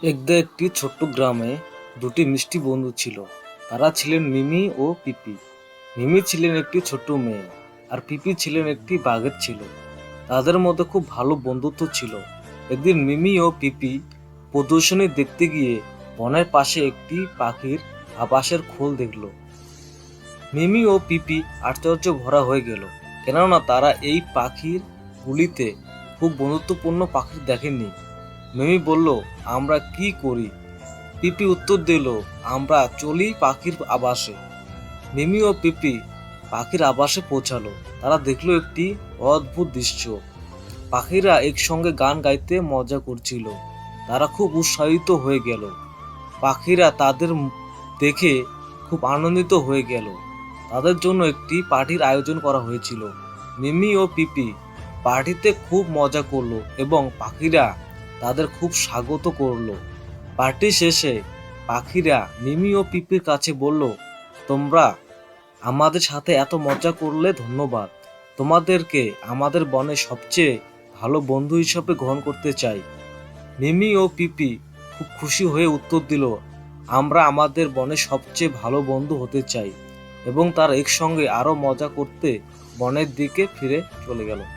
একদা একটি ছোট্ট গ্রামে দুটি মিষ্টি বন্ধু ছিল। তারা ছিলেন মিমি ও পিপি। মিমি ছিলেন একটি ছোট্ট মেয়ে, আর পিপি ছিলেন একটি বাঘের ছেলে। তাদের মধ্যে খুব ভালো বন্ধুত্ব ছিল। একদিন মিমি ও পিপি প্রদর্শনী দেখতে গিয়ে বনের পাশে একটি পাখির আবাসের খোল দেখল। মিমি ও পিপি আশ্চর্য ভরা হয়ে গেল, কেননা তারা এই পাখির গুলিতে খুব বন্ধুত্বপূর্ণ পাখি দেখেননি। মিমি বলল, আমরা কি করি? পিপি উত্তর দিল, আমরা চলি পাখির আবাসে। মিমি ও পিপি পাখির আবাসে পৌঁছালো। তারা দেখলো একটি অদ্ভুত দৃশ্য। পাখিরা একসঙ্গে গান গাইতে মজা করছিল। তারা খুব উৎসাহিত হয়ে গেল। পাখিরা তাদের দেখে খুব আনন্দিত হয়ে গেল। তাদের জন্য একটি পার্টির আয়োজন করা হয়েছিল। মিমি ও পিপি পার্টিতে খুব মজা করলো এবং পাখিরা তাদের খুব স্বাগত করলো। পার্টি শেষে পাখিরা মিমি ও পিপির কাছে বলল, তোমরা আমাদের সাথে এত মজা করলে ধন্যবাদ। তোমাদেরকে আমাদের বনের সবচেয়ে ভালো বন্ধু হিসেবে গ্রহণ করতে চাই। মিমি ও পিপি খুব খুশি হয়ে উত্তর দিল, আমরা আমাদের বনের সবচেয়ে ভালো বন্ধু হতে চাই। এবং তারা একসঙ্গে আরো মজা করতে বনের দিকে ফিরে চলে গেল।